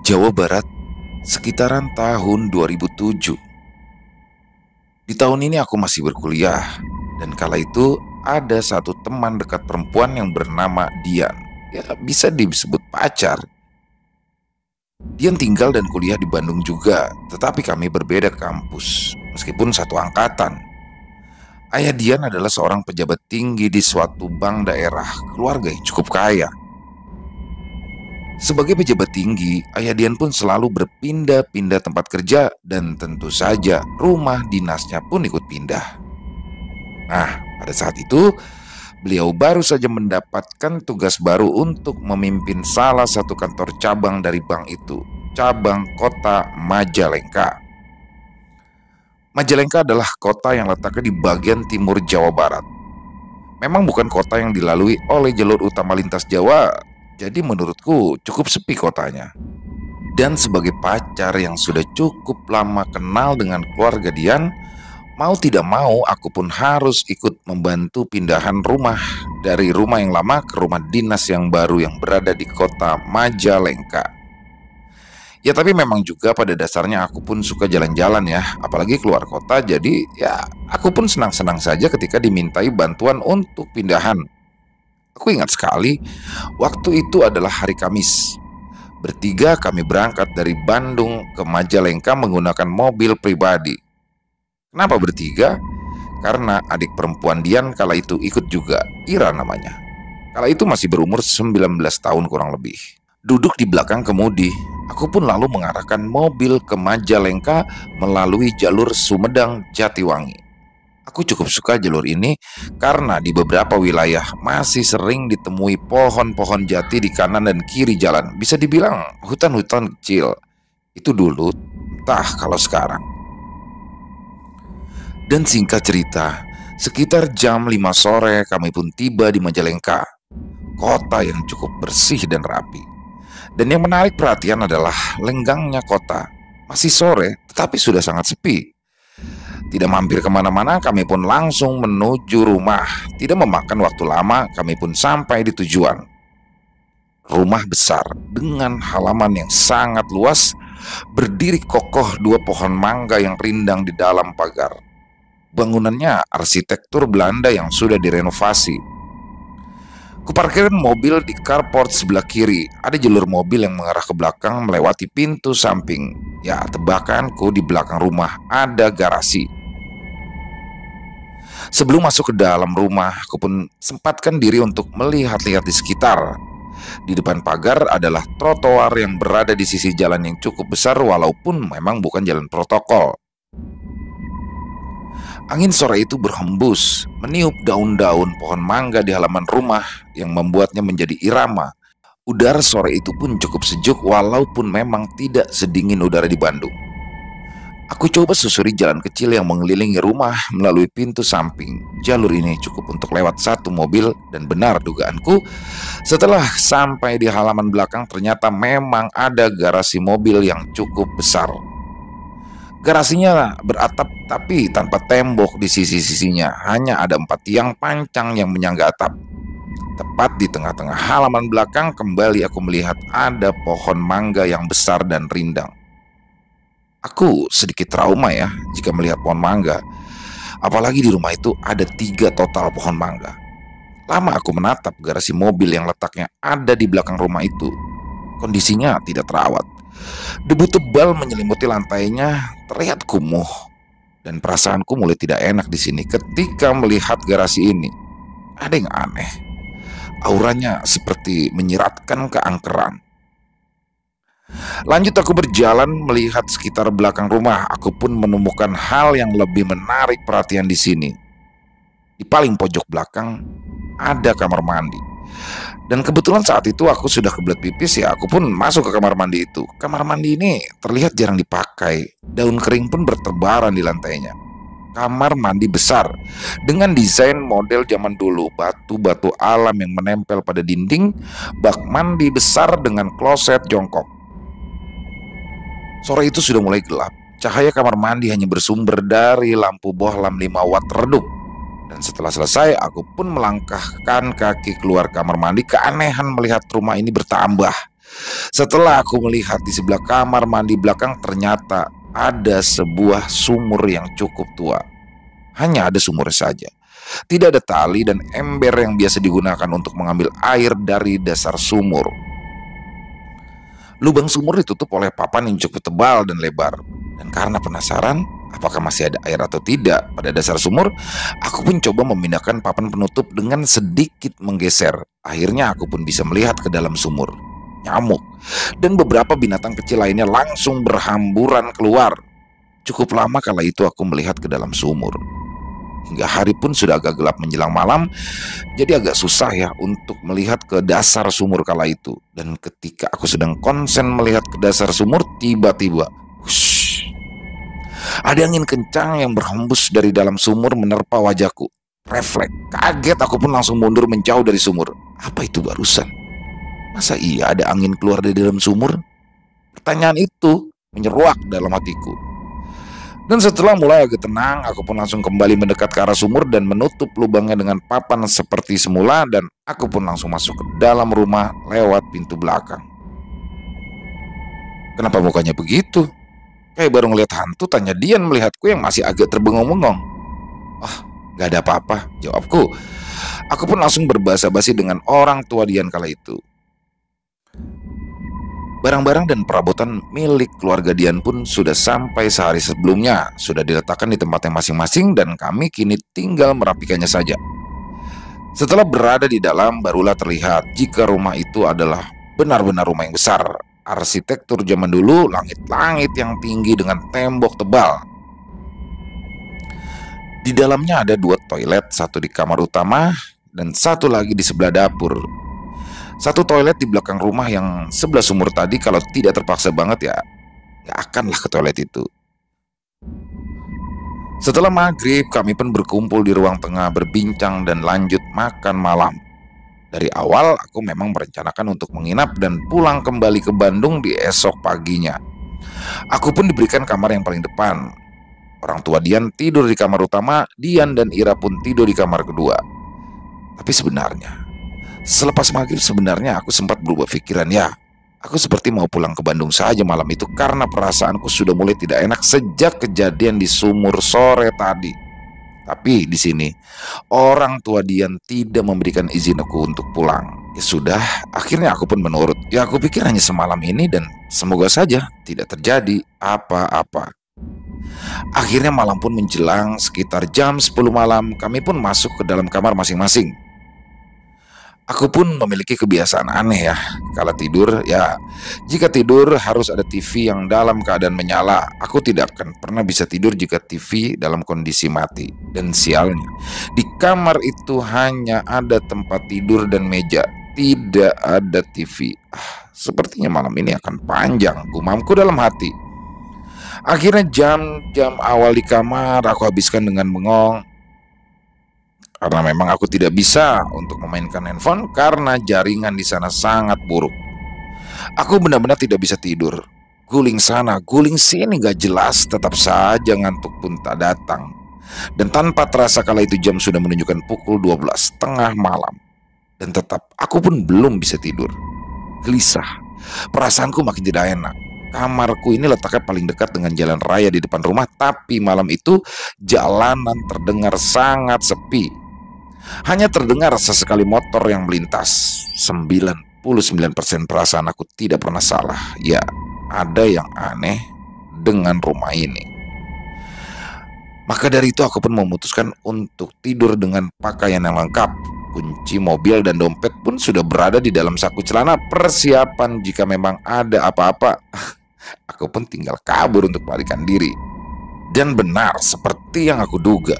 Jawa Barat, sekitaran tahun 2007. Di tahun ini aku masih berkuliah, dan kala itu ada satu teman dekat perempuan yang bernama Dian. Ya, bisa disebut pacar. Dian tinggal dan kuliah di Bandung juga, tetapi kami berbeda kampus, meskipun satu angkatan. Ayah Dian adalah seorang pejabat tinggi di suatu bank daerah, keluarga yang cukup kaya. Sebagai pejabat tinggi, Ayah Dian pun selalu berpindah-pindah tempat kerja dan tentu saja rumah dinasnya pun ikut pindah. Nah, pada saat itu beliau baru saja mendapatkan tugas baru untuk memimpin salah satu kantor cabang dari bank itu, cabang kota Majalengka. Majalengka adalah kota yang letaknya di bagian timur Jawa Barat. Memang bukan kota yang dilalui oleh jalur utama lintas Jawa, jadi menurutku cukup sepi kotanya. Dan sebagai pacar yang sudah cukup lama kenal dengan keluarga Dian, mau tidak mau aku pun harus ikut membantu pindahan rumah dari rumah yang lama ke rumah dinas yang baru yang berada di kota Majalengka. Ya tapi memang juga pada dasarnya aku pun suka jalan-jalan ya, apalagi keluar kota, jadi ya aku pun senang-senang saja ketika dimintai bantuan untuk pindahan. Aku ingat sekali, waktu itu adalah hari Kamis. Bertiga kami berangkat dari Bandung ke Majalengka menggunakan mobil pribadi. Kenapa bertiga? Karena adik perempuan Dian kala itu ikut juga, Ira namanya. Kala itu masih berumur 19 tahun kurang lebih. Duduk di belakang kemudi, aku pun lalu mengarahkan mobil ke Majalengka melalui jalur Sumedang Jatiwangi. Aku cukup suka jalur ini karena di beberapa wilayah masih sering ditemui pohon-pohon jati di kanan dan kiri jalan. Bisa dibilang hutan-hutan kecil. Itu dulu, entah kalau sekarang. Dan singkat cerita, sekitar jam 5 sore kami pun tiba di Majalengka, kota yang cukup bersih dan rapi. Dan yang menarik perhatian adalah lenggangnya kota. Masih sore, tetapi sudah sangat sepi. Tidak mampir kemana-mana, kami pun langsung menuju rumah. Tidak memakan waktu lama, kami pun sampai di tujuan. Rumah besar dengan halaman yang sangat luas, berdiri kokoh dua pohon mangga yang rindang di dalam pagar. Bangunannya arsitektur Belanda yang sudah direnovasi. Kuparkir mobil di carport sebelah kiri. Ada jalur mobil yang mengarah ke belakang melewati pintu samping. Ya, tebakanku di belakang rumah ada garasi. Sebelum masuk ke dalam rumah, aku pun sempatkan diri untuk melihat-lihat di sekitar. Di depan pagar adalah trotoar yang berada di sisi jalan yang cukup besar walaupun memang bukan jalan protokol. Angin sore itu berhembus, meniup daun-daun pohon mangga di halaman rumah yang membuatnya menjadi irama. Udara sore itu pun cukup sejuk walaupun memang tidak sedingin udara di Bandung. Aku coba susuri jalan kecil yang mengelilingi rumah melalui pintu samping. Jalur ini cukup untuk lewat satu mobil dan benar dugaanku, setelah sampai di halaman belakang ternyata memang ada garasi mobil yang cukup besar. Garasinya beratap tapi tanpa tembok di sisi-sisinya. Hanya ada 4 tiang pancang yang menyangga atap. Tepat di tengah-tengah halaman belakang kembali aku melihat ada pohon mangga yang besar dan rindang. Aku sedikit trauma ya jika melihat pohon mangga. Apalagi di rumah itu ada 3 total pohon mangga. Lama aku menatap garasi mobil yang letaknya ada di belakang rumah itu. Kondisinya tidak terawat. Debu tebal menyelimuti lantainya, terlihat kumuh. Dan perasaanku mulai tidak enak di sini ketika melihat garasi ini. Ada yang aneh. Auranya seperti menyiratkan keangkeran. Lanjut aku berjalan melihat sekitar belakang rumah. Aku pun menemukan hal yang lebih menarik perhatian di sini. Di paling pojok belakang ada kamar mandi. Dan kebetulan saat itu aku sudah kebelet pipis ya, aku pun masuk ke kamar mandi itu. Kamar mandi ini terlihat jarang dipakai. Daun kering pun bertebaran di lantainya. Kamar mandi besar dengan desain model zaman dulu, batu-batu alam yang menempel pada dinding, bak mandi besar dengan kloset jongkok. Sore itu sudah mulai gelap. Cahaya kamar mandi hanya bersumber dari lampu bohlam 5 watt redup. Dan setelah selesai, aku pun melangkahkan kaki keluar kamar mandi. Keanehan melihat rumah ini bertambah. Setelah aku melihat di sebelah kamar mandi belakang, ternyata ada sebuah sumur yang cukup tua. Hanya ada sumur saja. Tidak ada tali dan ember yang biasa digunakan untuk mengambil air dari dasar sumur. Lubang sumur ditutup oleh papan yang cukup tebal dan lebar. Dan karena penasaran apakah masih ada air atau tidak pada dasar sumur, aku pun coba memindahkan papan penutup dengan sedikit menggeser. Akhirnya aku pun bisa melihat ke dalam sumur. Nyamuk dan beberapa binatang kecil lainnya langsung berhamburan keluar. Cukup lama kala itu aku melihat ke dalam sumur. Hingga hari pun sudah agak gelap menjelang malam, jadi agak susah ya untuk melihat ke dasar sumur kala itu. Dan ketika aku sedang konsen melihat ke dasar sumur, tiba-tiba hush, ada angin kencang yang berhembus dari dalam sumur menerpa wajahku. Refleks, kaget aku pun langsung mundur menjauh dari sumur. Apa itu barusan? Masa iya ada angin keluar dari dalam sumur? Pertanyaan itu menyeruak dalam hatiku. Dan setelah mulai agak tenang, aku pun langsung kembali mendekat ke arah sumur dan menutup lubangnya dengan papan seperti semula, dan aku pun langsung masuk ke dalam rumah lewat pintu belakang. Kenapa mukanya begitu? Kayak baru ngeliat hantu, tanya Dian melihatku yang masih agak terbengong-bengong. Ah, gak ada apa-apa, jawabku. Aku pun langsung berbahasa-basi dengan orang tua Dian kala itu. Barang-barang dan perabotan milik keluarga Dian pun sudah sampai sehari sebelumnya, sudah diletakkan di tempatnya masing-masing dan kami kini tinggal merapikannya saja. Setelah berada di dalam, barulah terlihat jika rumah itu adalah benar-benar rumah yang besar. Arsitektur zaman dulu, langit-langit yang tinggi dengan tembok tebal. Di dalamnya ada 2 toilet, satu di kamar utama dan satu lagi di sebelah dapur. Satu toilet di belakang rumah yang sebelah sumur tadi, kalau tidak terpaksa banget ya gak akanlah ke toilet itu. Setelah maghrib, kami pun berkumpul di ruang tengah berbincang dan lanjut makan malam. Dari awal aku memang merencanakan untuk menginap dan pulang kembali ke Bandung di esok paginya. Aku pun diberikan kamar yang paling depan. Orang tua Dian tidur di kamar utama, Dian dan Ira pun tidur di kamar kedua. Tapi sebenarnya selepas maghrib sebenarnya aku sempat berubah pikiran ya. Aku seperti mau pulang ke Bandung saja malam itu karena perasaanku sudah mulai tidak enak sejak kejadian di sumur sore tadi. Tapi di sini orang tua Dian tidak memberikan izin aku untuk pulang. Ya sudah, akhirnya aku pun menurut. Ya aku pikir hanya semalam ini dan semoga saja tidak terjadi apa-apa. Akhirnya malam pun menjelang, sekitar jam 10 malam kami pun masuk ke dalam kamar masing-masing. Aku pun memiliki kebiasaan aneh ya. Kalau tidur, ya jika tidur harus ada TV yang dalam keadaan menyala. Aku tidak akan pernah bisa tidur jika TV dalam kondisi mati. Dan sialnya, di kamar itu hanya ada tempat tidur dan meja, tidak ada TV. Sepertinya malam ini akan panjang, gumamku dalam hati. Akhirnya jam-jam awal di kamar aku habiskan dengan bengong. Karena memang aku tidak bisa untuk memainkan handphone karena jaringan di sana sangat buruk. Aku benar-benar tidak bisa tidur. Guling sana, guling sini gak jelas, tetap saja ngantuk pun tak datang. Dan tanpa terasa kala itu jam sudah menunjukkan pukul 12 tengah malam. Dan tetap aku pun belum bisa tidur. Gelisah, perasaanku makin tidak enak. Kamarku ini letaknya paling dekat dengan jalan raya di depan rumah, tapi malam itu jalanan terdengar sangat sepi. Hanya terdengar sesekali motor yang melintas. 99% perasaan aku tidak pernah salah. Ya, ada yang aneh dengan rumah ini. Maka dari itu aku pun memutuskan untuk tidur dengan pakaian yang lengkap. Kunci mobil dan dompet pun sudah berada di dalam saku celana, persiapan jika memang ada apa-apa. Aku pun tinggal kabur untuk melarikan diri. Dan benar seperti yang aku duga,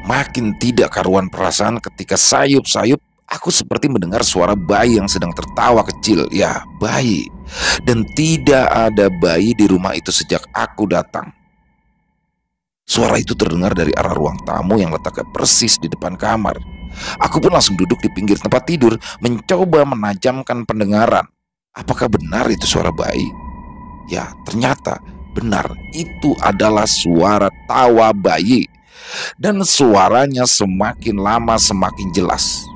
makin tidak karuan perasaan ketika sayup-sayup aku seperti mendengar suara bayi yang sedang tertawa kecil. Ya, bayi. Dan tidak ada bayi di rumah itu sejak aku datang. Suara itu terdengar dari arah ruang tamu yang letaknya persis di depan kamar. Aku pun langsung duduk di pinggir tempat tidur, mencoba menajamkan pendengaran. Apakah benar itu suara bayi? Ya, ternyata benar, itu adalah suara tawa bayi. Dan suaranya semakin lama semakin jelas.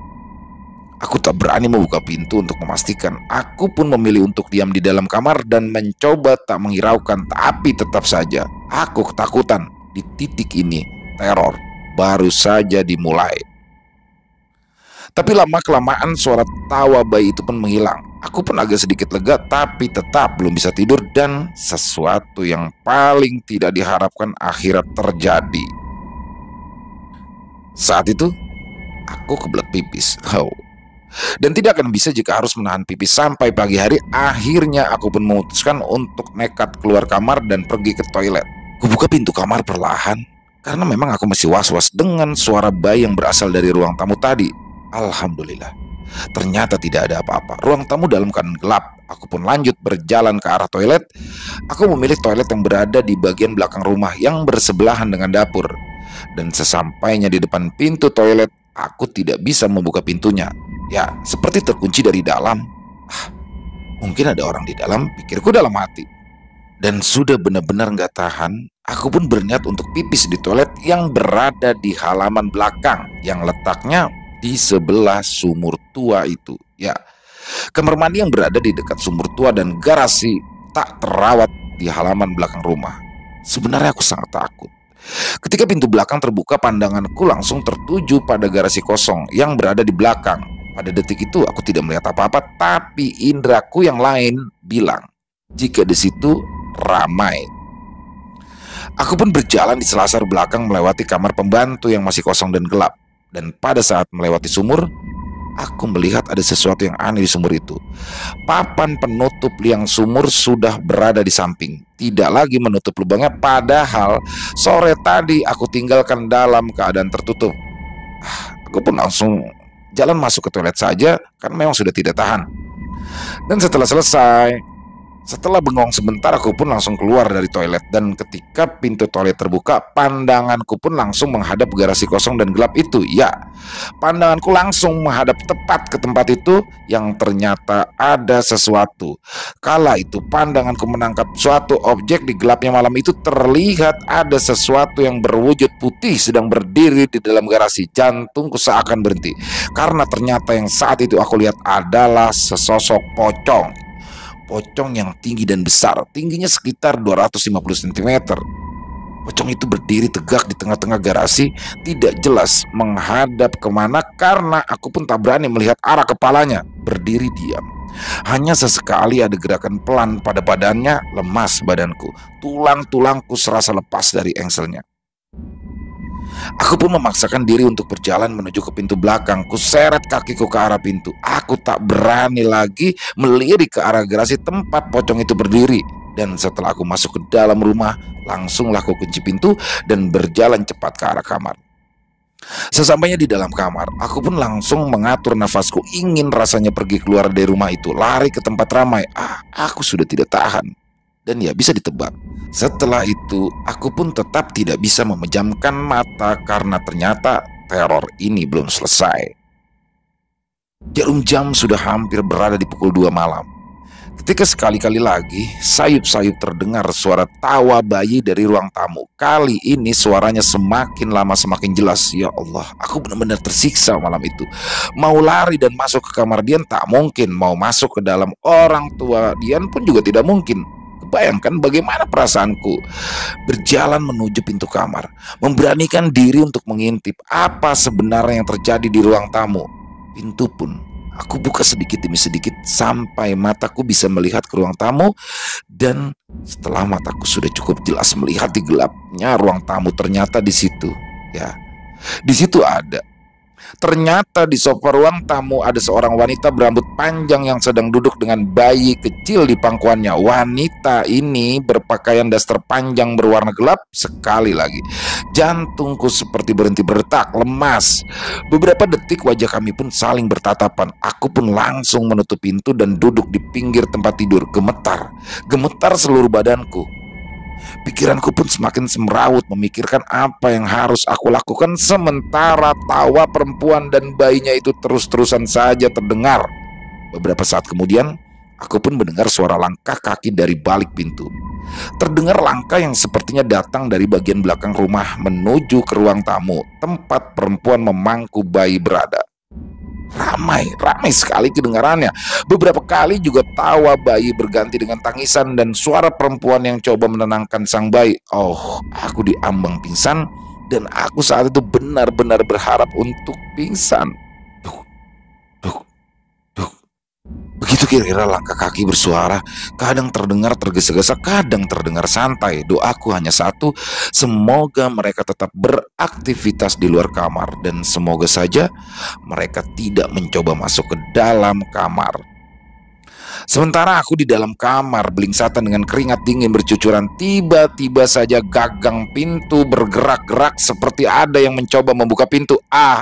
Aku tak berani membuka pintu untuk memastikan. Aku pun memilih untuk diam di dalam kamar dan mencoba tak menghiraukan. Tapi tetap saja, aku ketakutan. Di titik ini, teror baru saja dimulai. Tapi lama-kelamaan suara tawa bayi itu pun menghilang. Aku pun agak sedikit lega, tapi tetap belum bisa tidur. Dan sesuatu yang paling tidak diharapkan akhirnya terjadi. Saat itu, aku kebelet pipis. Dan tidak akan bisa jika harus menahan pipis sampai pagi hari. Akhirnya aku pun memutuskan untuk nekat keluar kamar dan pergi ke toilet. Kubuka pintu kamar perlahan, karena memang aku masih was-was dengan suara bayi yang berasal dari ruang tamu tadi. Alhamdulillah, ternyata tidak ada apa-apa. Ruang tamu dalam keadaan gelap. Aku pun lanjut berjalan ke arah toilet. Aku memilih toilet yang berada di bagian belakang rumah yang bersebelahan dengan dapur. Dan sesampainya di depan pintu toilet, aku tidak bisa membuka pintunya. Ya, seperti terkunci dari dalam. Mungkin ada orang di dalam, pikirku dalam hati. Dan sudah benar-benar gak tahan, aku pun berniat untuk pipis di toilet yang berada di halaman belakang, yang letaknya di sebelah sumur tua itu. Ya, kamar mandi yang berada di dekat sumur tua dan garasi tak terawat di halaman belakang rumah. Sebenarnya aku sangat takut. Ketika pintu belakang terbuka, pandanganku langsung tertuju pada garasi kosong yang berada di belakang. Pada detik itu aku tidak melihat apa-apa, tapi indraku yang lain bilang jika di situ ramai. Aku pun berjalan di selasar belakang melewati kamar pembantu yang masih kosong dan gelap. Dan pada saat melewati sumur, aku melihat ada sesuatu yang aneh di sumur itu. Papan penutup liang sumur sudah berada di samping, tidak lagi menutup lubangnya, padahal sore tadi aku tinggalkan dalam keadaan tertutup. Aku pun langsung jalan masuk ke toilet saja, karena memang sudah tidak tahan. Dan setelah bengong sebentar, aku pun langsung keluar dari toilet. Dan ketika pintu toilet terbuka, pandanganku pun langsung menghadap garasi kosong dan gelap itu. Ya, pandanganku langsung menghadap tepat ke tempat itu yang ternyata ada sesuatu. Kala itu pandanganku menangkap suatu objek di gelapnya malam itu. Terlihat ada sesuatu yang berwujud putih sedang berdiri di dalam garasi. Jantungku seakan berhenti, karena ternyata yang saat itu aku lihat adalah sesosok pocong. Pocong yang tinggi dan besar, tingginya sekitar 250 cm. Pocong itu berdiri tegak di tengah-tengah garasi, tidak jelas menghadap kemana karena aku pun tak berani melihat arah kepalanya. Berdiri diam. Hanya sesekali ada gerakan pelan pada badannya. Lemas badanku, tulang-tulangku serasa lepas dari engselnya. Aku pun memaksakan diri untuk berjalan menuju ke pintu belakang. Kuseret kakiku ke arah pintu. Aku tak berani lagi melirik ke arah garasi tempat pocong itu berdiri. Dan setelah aku masuk ke dalam rumah, langsunglah aku kunci pintu dan berjalan cepat ke arah kamar. Sesampainya di dalam kamar, aku pun langsung mengatur nafasku. Ingin rasanya pergi keluar dari rumah itu, lari ke tempat ramai. Aku sudah tidak tahan. Dan ya, bisa ditebak, setelah itu aku pun tetap tidak bisa memejamkan mata karena ternyata teror ini belum selesai. Jarum jam sudah hampir berada di pukul 2 malam ketika sekali-kali lagi sayup-sayup terdengar suara tawa bayi dari ruang tamu. Kali ini suaranya semakin lama semakin jelas. Ya Allah, aku benar-benar tersiksa malam itu. Mau lari dan masuk ke kamar Dian tak mungkin, mau masuk ke dalam orang tua Dian pun juga tidak mungkin. Bayangkan bagaimana perasaanku. Berjalan menuju pintu kamar, memberanikan diri untuk mengintip apa sebenarnya yang terjadi di ruang tamu. Pintu pun aku buka sedikit demi sedikit sampai mataku bisa melihat ke ruang tamu. Dan setelah mataku sudah cukup jelas melihat di gelapnya ruang tamu, ternyata di situ, ya, di situ ada. Ternyata di sofa ruang tamu ada seorang wanita berambut panjang yang sedang duduk dengan bayi kecil di pangkuannya. Wanita ini berpakaian daster panjang berwarna gelap. Sekali lagi, jantungku seperti berhenti berdetak, lemas. Beberapa detik wajah kami pun saling bertatapan. Aku pun langsung menutup pintu dan duduk di pinggir tempat tidur. Gemetar seluruh badanku. Pikiranku pun semakin semrawut memikirkan apa yang harus aku lakukan, sementara tawa perempuan dan bayinya itu terus-terusan saja terdengar. Beberapa saat kemudian, aku pun mendengar suara langkah kaki dari balik pintu. Terdengar langkah yang sepertinya datang dari bagian belakang rumah menuju ke ruang tamu, tempat perempuan memangku bayi berada. Ramai sekali kedengarannya. Beberapa kali juga tawa bayi berganti dengan tangisan dan suara perempuan yang coba menenangkan sang bayi. Oh, aku diambang pingsan dan aku saat itu benar-benar berharap untuk pingsan. Duk, duk, duk. Begitu kira-kira langkah kaki bersuara, kadang terdengar tergesa-gesa, kadang terdengar santai. Doaku hanya satu, semoga mereka tetap beraktivitas di luar kamar dan semoga saja mereka tidak mencoba masuk ke dalam kamar. Sementara aku di dalam kamar belingsatan dengan keringat dingin bercucuran, tiba-tiba saja gagang pintu bergerak-gerak seperti ada yang mencoba membuka pintu.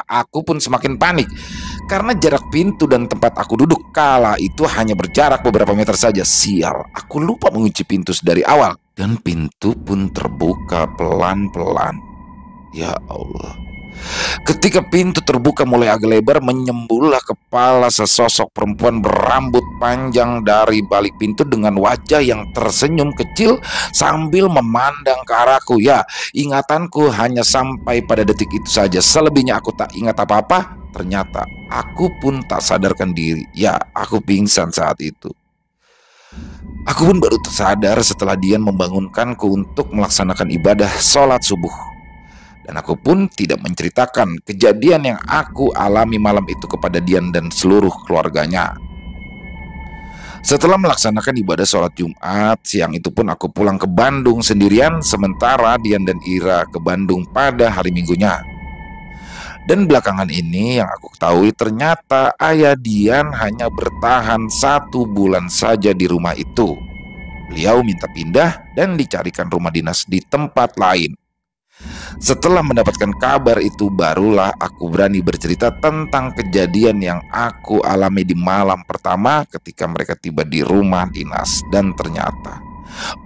Aku pun semakin panik karena jarak pintu dan tempat aku duduk kala itu hanya berjarak beberapa meter saja. Sial, aku lupa mengunci pintu dari awal dan pintu pun terbuka pelan-pelan. Ya Allah. Ketika pintu terbuka mulai agak lebar, menyembullah kepala sesosok perempuan berambut panjang dari balik pintu dengan wajah yang tersenyum kecil sambil memandang ke arahku. Ya, ingatanku hanya sampai pada detik itu saja. Selebihnya aku tak ingat apa-apa. Ternyata aku pun tak sadarkan diri. Ya, aku pingsan saat itu. Aku pun baru tersadar setelah Dian membangunkanku untuk melaksanakan ibadah sholat subuh. Dan aku pun tidak menceritakan kejadian yang aku alami malam itu kepada Dian dan seluruh keluarganya. Setelah melaksanakan ibadah sholat Jumat, siang itu pun aku pulang ke Bandung sendirian, sementara Dian dan Ira ke Bandung pada hari Minggunya. Dan belakangan ini yang aku ketahui ternyata ayah Dian hanya bertahan 1 bulan saja di rumah itu. Beliau minta pindah dan dicarikan rumah dinas di tempat lain. Setelah mendapatkan kabar itu barulah aku berani bercerita tentang kejadian yang aku alami di malam pertama ketika mereka tiba di rumah dinas. Dan ternyata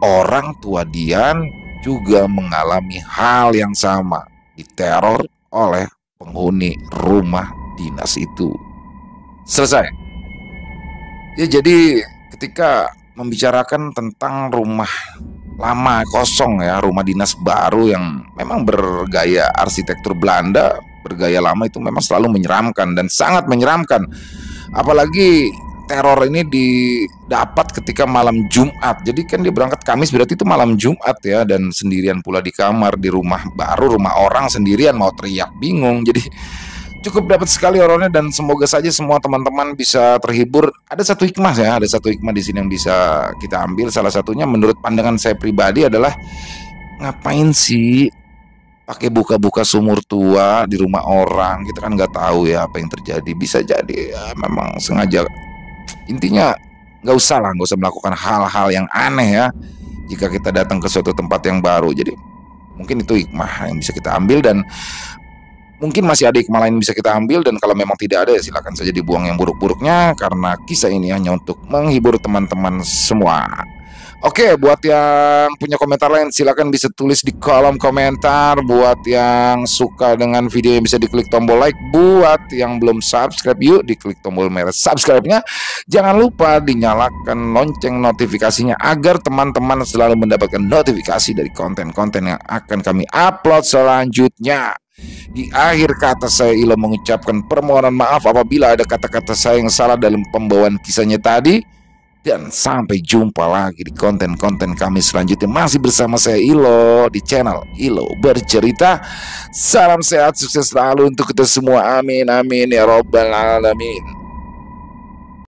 orang tua Dian juga mengalami hal yang sama, diteror oleh penghuni rumah dinas itu. Selesai. Ya, jadi ketika membicarakan tentang rumah lama kosong ya, rumah dinas baru yang memang bergaya arsitektur Belanda, bergaya lama itu memang selalu menyeramkan dan sangat menyeramkan. Apalagi teror ini didapat ketika malam Jumat. Jadi kan dia berangkat Kamis, berarti itu malam Jumat ya, dan sendirian pula di kamar di rumah baru, rumah orang sendirian, mau teriak bingung. Jadi cukup dapat sekali horornya dan semoga saja semua teman-teman bisa terhibur. Ada satu hikmah ya, ada satu hikmah di sini yang bisa kita ambil. Salah satunya menurut pandangan saya pribadi adalah ngapain sih pakai buka-buka sumur tua di rumah orang? Kita kan nggak tahu ya apa yang terjadi. Bisa jadi ya memang sengaja. Intinya nggak usah melakukan hal-hal yang aneh ya jika kita datang ke suatu tempat yang baru. Jadi mungkin itu hikmah yang bisa kita ambil, dan mungkin masih ada hikmah lain bisa kita ambil, dan kalau memang tidak ada ya silakan saja dibuang yang buruk-buruknya, karena kisah ini hanya untuk menghibur teman-teman semua. Oke, buat yang punya komentar lain silakan bisa tulis di kolom komentar. Buat yang suka dengan video yang bisa diklik tombol like. Buat yang belum subscribe, yuk diklik tombol merah subscribe-nya. Jangan lupa dinyalakan lonceng notifikasinya agar teman-teman selalu mendapatkan notifikasi dari konten-konten yang akan kami upload selanjutnya. Di akhir kata saya Ilo mengucapkan permohonan maaf apabila ada kata-kata saya yang salah dalam pembawaan kisahnya tadi. Dan sampai jumpa lagi di konten-konten kami selanjutnya. Masih bersama saya Ilo di channel Ilo Bercerita. Salam sehat, sukses selalu untuk kita semua. Amin, amin ya robbal alamin.